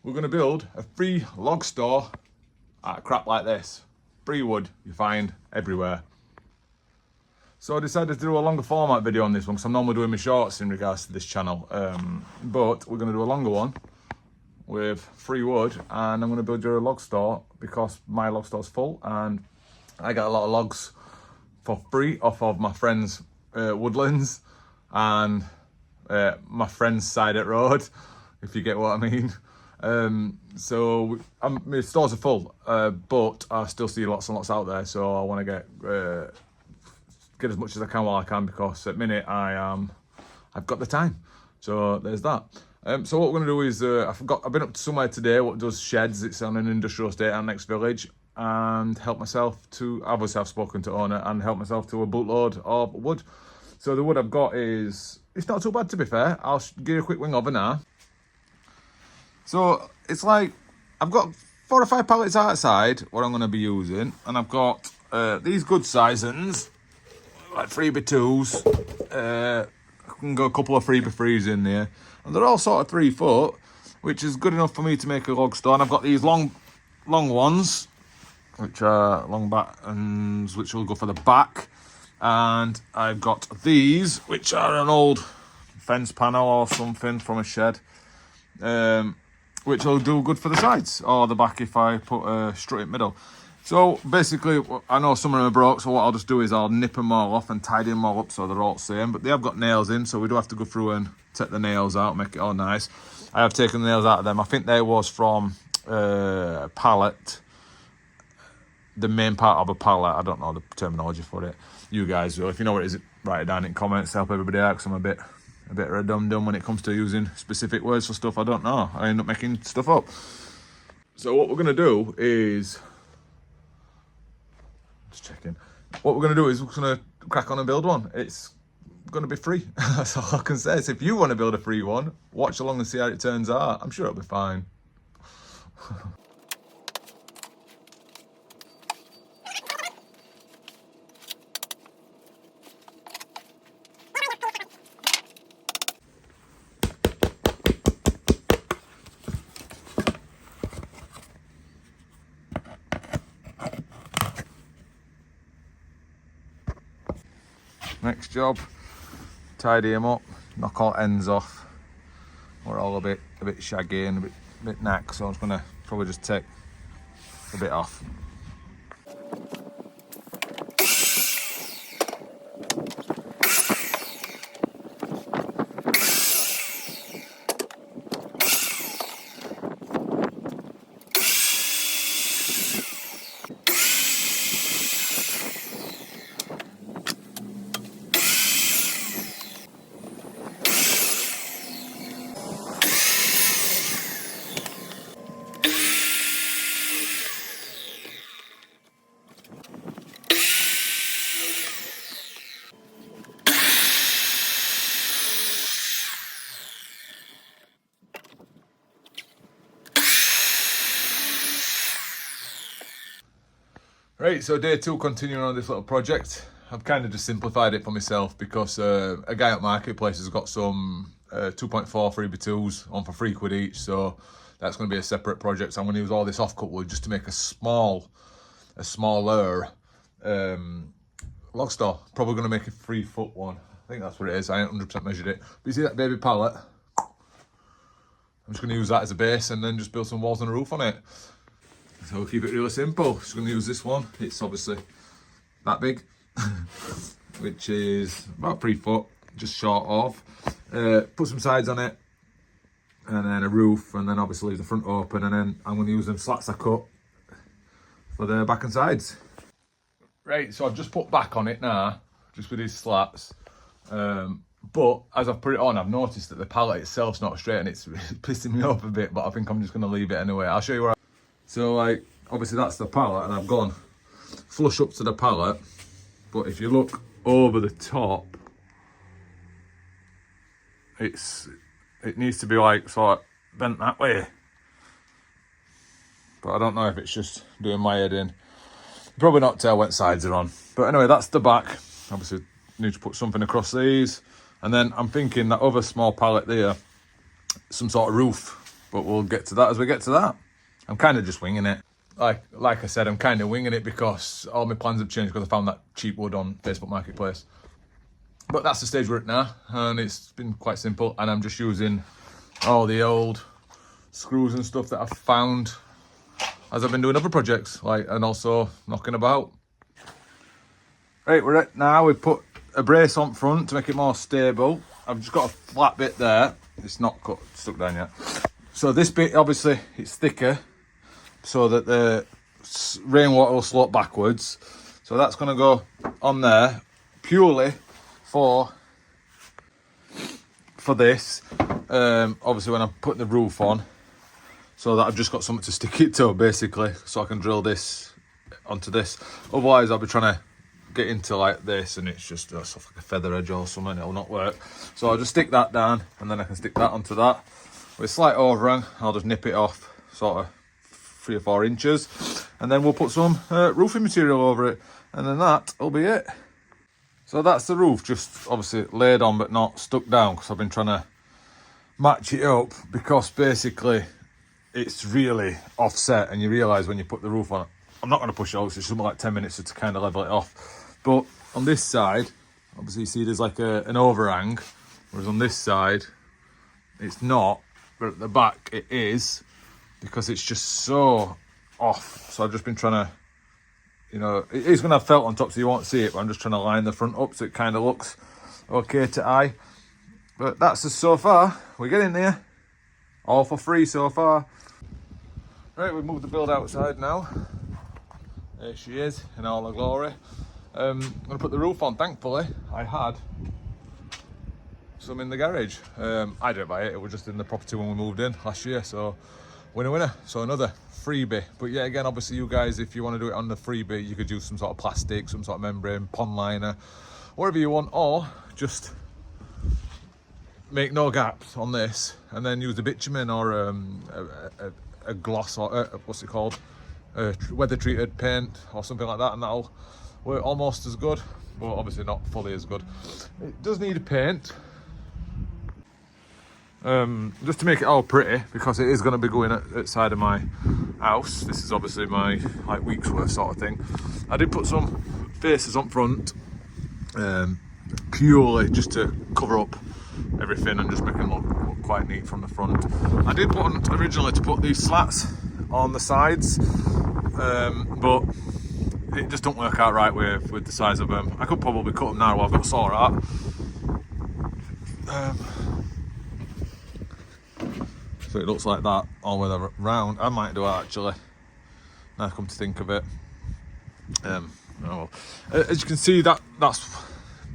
we're going to build a free log store out of crap like this. Free wood you find everywhere. So I decided to do a longer format video on this one because I'm normally doing my shorts in regards to this channel. But we're going to do a longer one with free wood, and I'm going to build you a log store because my log store's full and I got a lot of logs for free off of my friend's woodlands and my friend's side at road, if you get what I mean. So my stores are full, but I still see lots and lots out there, so I want to get as much as I can while I can, because at the minute I've got the time. So there's that. So what we're going to do is I've been up to somewhere today what does sheds. It's on an industrial estate at next village, and help myself to, obviously I've spoken to owner, and help myself to a bootload of wood. So the wood I've got is, it's not too bad to be fair. I'll give you a quick wing over now. So it's like, I've got 4 or 5 pallets outside what I'm going to be using, and I've got these good sizings, like 3x2s. I can go a couple of 3x3s in there, and they're all sort of 3 foot, which is good enough for me to make a log store. And I've got these long ones, which are long battens, which will go for the back. And I've got these, which are an old fence panel or something from a shed, which will do good for the sides or the back if I put a strut in the middle. So basically, I know some of them are broke, so what I'll just do is I'll nip them all off and tidy them all up so they're all the same. But they have got nails in, so we do have to go through and take the nails out, make it all nice. I have taken the nails out of them. I think they was from a pallet, the main part of a pallet. I don't know the terminology for it. You guys will. If you know what it is, write it down in comments to help everybody out, because I'm a bit of a dum-dum when it comes to using specific words for stuff I don't know. I end up making stuff up. So what we're going to do is... Just checking. What we're going to do is we're going to crack on and build one. It's going to be free. That's all I can say. So if you want to build a free one, watch along and see how it turns out. I'm sure it'll be fine. Next job, tidy them up, knock all ends off. We're all a bit shaggy and a bit knack, so I'm just gonna probably just take a bit off. Right, so day 2 continuing on this little project. I've kind of just simplified it for myself because a guy at Marketplace has got some 2.4 3x2s on for £3 each, so that's going to be a separate project. So I'm going to use all this off-cut wood just to make a smaller log store. Probably going to make a 3 foot one. I think that's what it is. I ain't 100% measured it. But you see that baby pallet? I'm just going to use that as a base and then just build some walls and a roof on it. So we'll keep it really simple. Just going to use this one. It's obviously that big, which is about 3 foot, just short of. Put some sides on it, and then a roof, and then obviously leave the front open, and then I'm going to use them slats I cut for the back and sides. Right, so I've just put back on it now, just with these slats. But as I've put it on, I've noticed that the pallet itself's not straight, and it's really pissing me off a bit, but I think I'm just going to leave it anyway. I'll show you where So like, obviously that's the pallet, and I've gone flush up to the pallet, but if you look over the top, it needs to be like sort of bent that way. But I don't know if it's just doing my head in. Probably not tell what sides are on. But anyway, that's the back. Obviously need to put something across these. And then I'm thinking that other small pallet there, some sort of roof but we'll get to that as we get to that. I'm kind of just winging it. Like I said, I'm kind of winging it because all my plans have changed because I found that cheap wood on Facebook Marketplace. But that's the stage we're at now, and it's been quite simple, and I'm just using all the old screws and stuff that I've found as I've been doing other projects, and also knocking about. Right, we're at now, we've put a brace on front to make it more stable. I've just got a flat bit there. It's not stuck down yet. So this bit, obviously, it's thicker so that the rainwater will slope backwards. So that's going to go on there purely for this. Obviously, when I'm putting the roof on, so that I've just got something to stick it to, basically, so I can drill this onto this. Otherwise, I'll be trying to get into like this, and it's just stuff like a feather edge or something. It'll not work. So I'll just stick that down, and then I can stick that onto that. With a slight overhang, I'll just nip it off, sort of 3 or 4 inches, and then we'll put some roofing material over it, and then that'll be it. So that's the roof, just obviously laid on but not stuck down, because I've been trying to match it up, because basically it's really offset, and you realise when you put the roof on, I'm not going to push it out, it's something like 10 minutes to kind of level it off. But on this side, obviously you see there's like an overhang, whereas on this side it's not, but at the back it is, because it's just so off. So I've just been trying to, you know, it is going to have felt on top so you won't see it, but I'm just trying to line the front up so it kind of looks okay to eye. But that's just so far, we're getting there. All for free so far. Right, we've moved the build outside now. There she is in all her glory. I'm going to put the roof on. Thankfully, I had some in the garage. I didn't buy it, it was just in the property when we moved in last year, so winner. So another freebie. But yeah, again, obviously you guys, if you want to do it on the freebie, you could use some sort of plastic, some sort of membrane, pond liner, whatever you want, or just make no gaps on this and then use a bitumen or a gloss, or what's it called, weather treated paint or something like that, and that'll work almost as good, but obviously not fully as good. It does need a paint, just to make it all pretty, because it is going to be going outside of my house. This is obviously my like week's worth sort of thing. I did put some faces up front, purely just to cover up everything and just make it look quite neat from the front. I did want originally to put these slats on the sides, but it just don't work out right with the size of them. I could probably cut them now while I've got a saw out. So it looks like that all the way around. I might do it actually, now I come to think of it. Oh well. As you can see, that's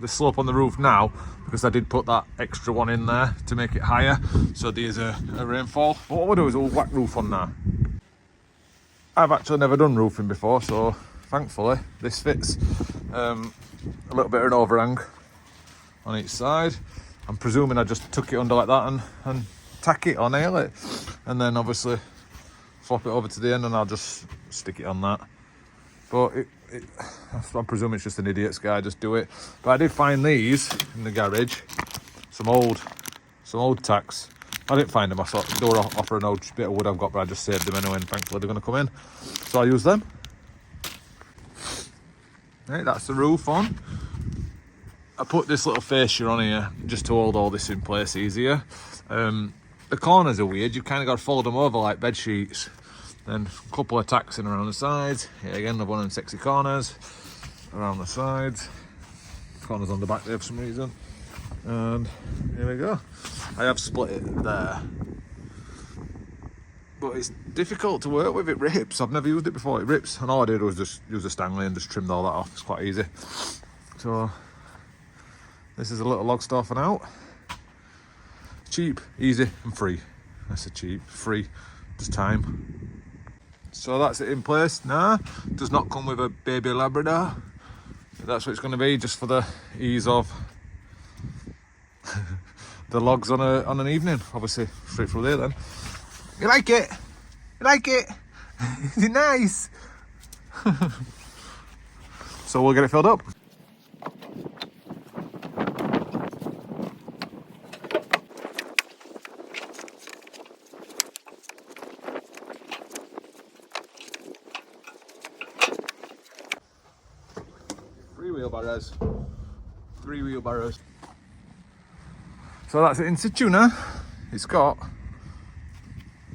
the slope on the roof now, because I did put that extra one in there to make it higher, so there's a rainfall. But what we'll do is we'll whack roof on now. I've actually never done roofing before, so thankfully this fits. A little bit of an overhang on each side. I'm presuming I just tuck it under like that and tack it or nail it, and then obviously flop it over to the end and I'll just stick it on that. But I'm presuming it's just an idiot's guy, just do it. But I did find these in the garage, some old tacks. I didn't find them, I thought they were off an old bit of wood I've got, but I just saved them anyway, and thankfully they're going to come in, so I'll use them. Right, that's the roof on. I put this little fascia on here just to hold all this in place easier. The corners are weird, you've kind of got to fold them over like bed sheets. Then a couple of tacks in around the sides. Here again, another one of them sexy corners around the sides. Corners on the back there for some reason. And here we go. I have split it there, but it's difficult to work with. It rips. I've never used it before. It rips, and all I did was just use a Stanley and just trimmed all that off. It's quite easy. So this is a little log store for now. Cheap, easy, and free. That's a cheap, free, just time. So that's it in place. Nah, does not come with a baby Labrador. That's what it's going to be, just for the ease of the logs on an evening. Obviously, straight through there then. You like it? You like it? Is it nice? So we'll get it filled up. wheelbarrows. 3 wheelbarrows. So that's it in situ now. It's got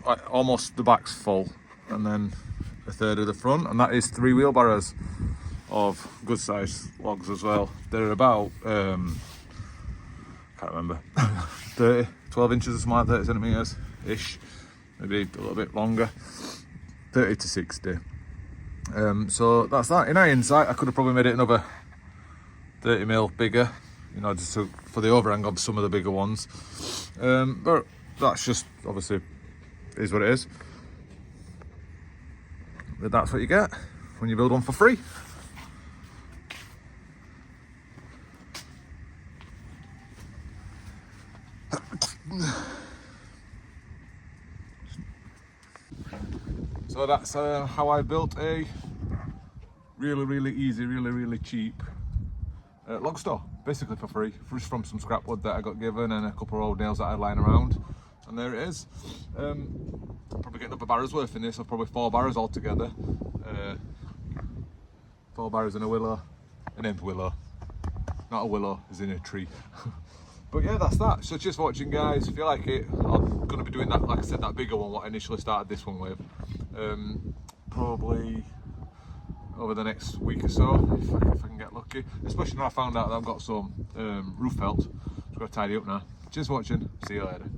like almost the back's full, and then a third of the front, and that is 3 wheelbarrows of good size logs as well. They're about can't remember 12 inches or something like 30 centimeters ish, maybe a little bit longer, 30 to 60. So that's that. In hindsight, I could have probably made it another 30 mil bigger, you know, just for the overhang of some of the bigger ones. But that's just obviously is what it is. But that's what you get when you build one for free. So that's how I built a really easy, really cheap log store, basically for free, just from some scrap wood that I got given and a couple of old nails that I had lying around, and there it is. I'm probably getting up a barrow's worth in this, or probably 4 barrows altogether. 4 barrows and a willow, an imp willow, not a willow as in a tree. But yeah, that's that. So just watching, guys. If you like it, I'm going to be doing that, like I said, that bigger one what I initially started this one with, probably over the next week or so, if I can get lucky, especially when I found out that I've got some roof felt. So I've got to tidy up now. Cheers for watching, see you later.